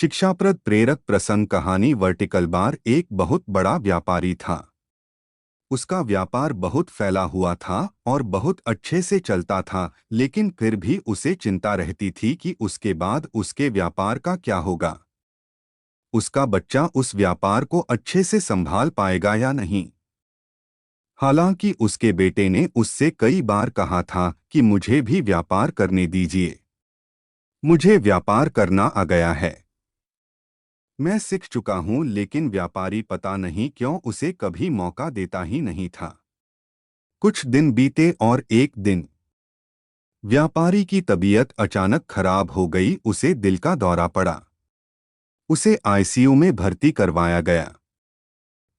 शिक्षाप्रद प्रेरक प्रसंग कहानी वर्टिकल बार एक बहुत बड़ा व्यापारी था। उसका व्यापार बहुत फैला हुआ था और बहुत अच्छे से चलता था, लेकिन फिर भी उसे चिंता रहती थी कि उसके बाद उसके व्यापार का क्या होगा। उसका बच्चा उस व्यापार को अच्छे से संभाल पाएगा या नहीं। हालांकि उसके बेटे ने उससे कई बार कहा था कि मुझे भी व्यापार करने दीजिए, मुझे व्यापार करना आ गया है, मैं सीख चुका हूं। लेकिन व्यापारी पता नहीं क्यों उसे कभी मौका देता ही नहीं था। कुछ दिन बीते और एक दिन व्यापारी की तबीयत अचानक खराब हो गई। उसे दिल का दौरा पड़ा। उसे आईसीयू में भर्ती करवाया गया।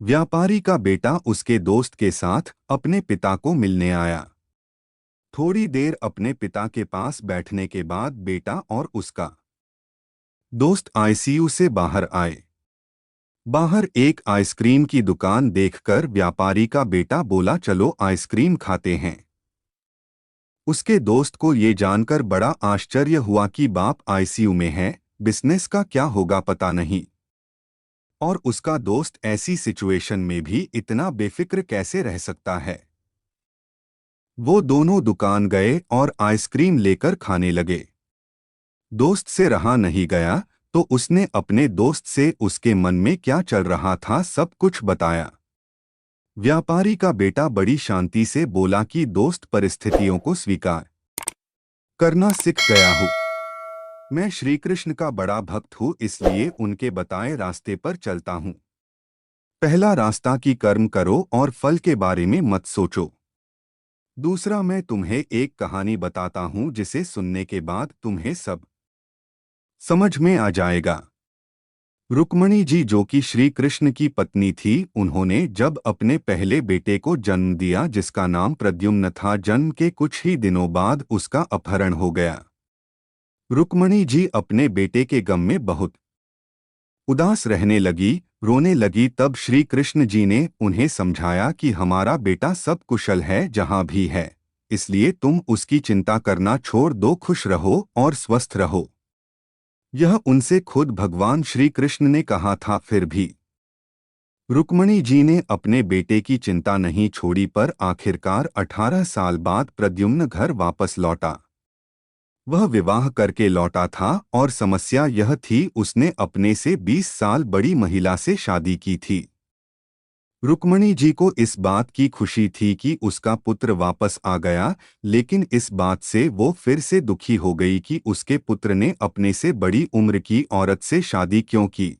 व्यापारी का बेटा उसके दोस्त के साथ अपने पिता को मिलने आया। थोड़ी देर अपने पिता के पास बैठने के बाद बेटा और उसका दोस्त आईसीयू से बाहर आए। बाहर एक आइसक्रीम की दुकान देखकर व्यापारी का बेटा बोला, चलो आइसक्रीम खाते हैं। उसके दोस्त को ये जानकर बड़ा आश्चर्य हुआ कि बाप आईसीयू में है, बिजनेस का क्या होगा पता नहीं। और उसका दोस्त ऐसी सिचुएशन में भी इतना बेफिक्र कैसे रह सकता है। वो दोनों दुकान गए और आइसक्रीम लेकर खाने लगे। दोस्त से रहा नहीं गया तो उसने अपने दोस्त से उसके मन में क्या चल रहा था सब कुछ बताया। व्यापारी का बेटा बड़ी शांति से बोला कि दोस्त, परिस्थितियों को स्वीकार करना सीख गया हूँ। मैं श्री कृष्ण का बड़ा भक्त हूँ, इसलिए उनके बताए रास्ते पर चलता हूँ। पहला रास्ता कि कर्म करो और फल के बारे में मत सोचो। दूसरा, मैं तुम्हें एक कहानी बताता हूँ जिसे सुनने के बाद तुम्हें सब समझ में आ जाएगा। रुक्मणी जी, जो कि श्री कृष्ण की पत्नी थी, उन्होंने जब अपने पहले बेटे को जन्म दिया जिसका नाम प्रद्युम्न था, जन्म के कुछ ही दिनों बाद उसका अपहरण हो गया। रुक्मणी जी अपने बेटे के गम में बहुत उदास रहने लगी, रोने लगी। तब श्री कृष्ण जी ने उन्हें समझाया कि हमारा बेटा सब कुशल है जहां भी है, इसलिए तुम उसकी चिंता करना छोड़ दो, खुश रहो और स्वस्थ रहो। यह उनसे खुद भगवान श्री कृष्ण ने कहा था। फिर भी रुक्मणी जी ने अपने बेटे की चिंता नहीं छोड़ी, पर आखिरकार 18 साल बाद प्रद्युम्न घर वापस लौटा। वह विवाह करके लौटा था और समस्या यह थी, उसने अपने से 20 साल बड़ी महिला से शादी की थी। रुक्मणी जी को इस बात की खुशी थी कि उसका पुत्र वापस आ गया, लेकिन इस बात से वो फिर से दुखी हो गई कि उसके पुत्र ने अपने से बड़ी उम्र की औरत से शादी क्यों की।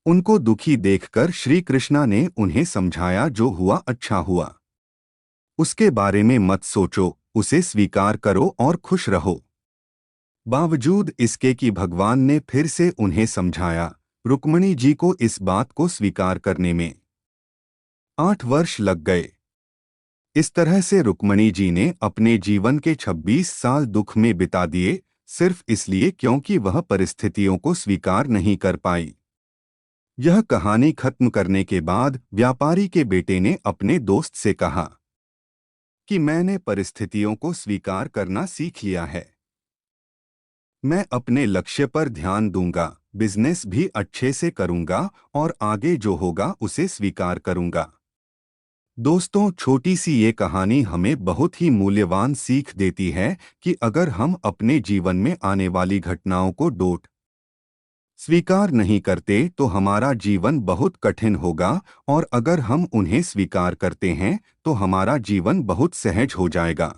उनको दुखी देखकर श्री कृष्णा ने उन्हें समझाया, जो हुआ अच्छा हुआ, उसके बारे में मत सोचो, उसे स्वीकार करो और खुश रहो। बावजूद इसके कि भगवान ने फिर से उन्हें समझाया, रुक्मणी जी को इस बात को स्वीकार करने में 8 वर्ष लग गए। इस तरह से रुक्मणी जी ने अपने जीवन के 26 साल दुख में बिता दिए, सिर्फ इसलिए क्योंकि वह परिस्थितियों को स्वीकार नहीं कर पाई। यह कहानी खत्म करने के बाद व्यापारी के बेटे ने अपने दोस्त से कहा कि मैंने परिस्थितियों को स्वीकार करना सीख लिया है। मैं अपने लक्ष्य पर ध्यान दूंगा, बिजनेस भी अच्छे से करूंगा और आगे जो होगा उसे स्वीकार करूंगा। दोस्तों, छोटी सी ये कहानी हमें बहुत ही मूल्यवान सीख देती है कि अगर हम अपने जीवन में आने वाली घटनाओं को डोट स्वीकार नहीं करते तो हमारा जीवन बहुत कठिन होगा, और अगर हम उन्हें स्वीकार करते हैं तो हमारा जीवन बहुत सहज हो जाएगा।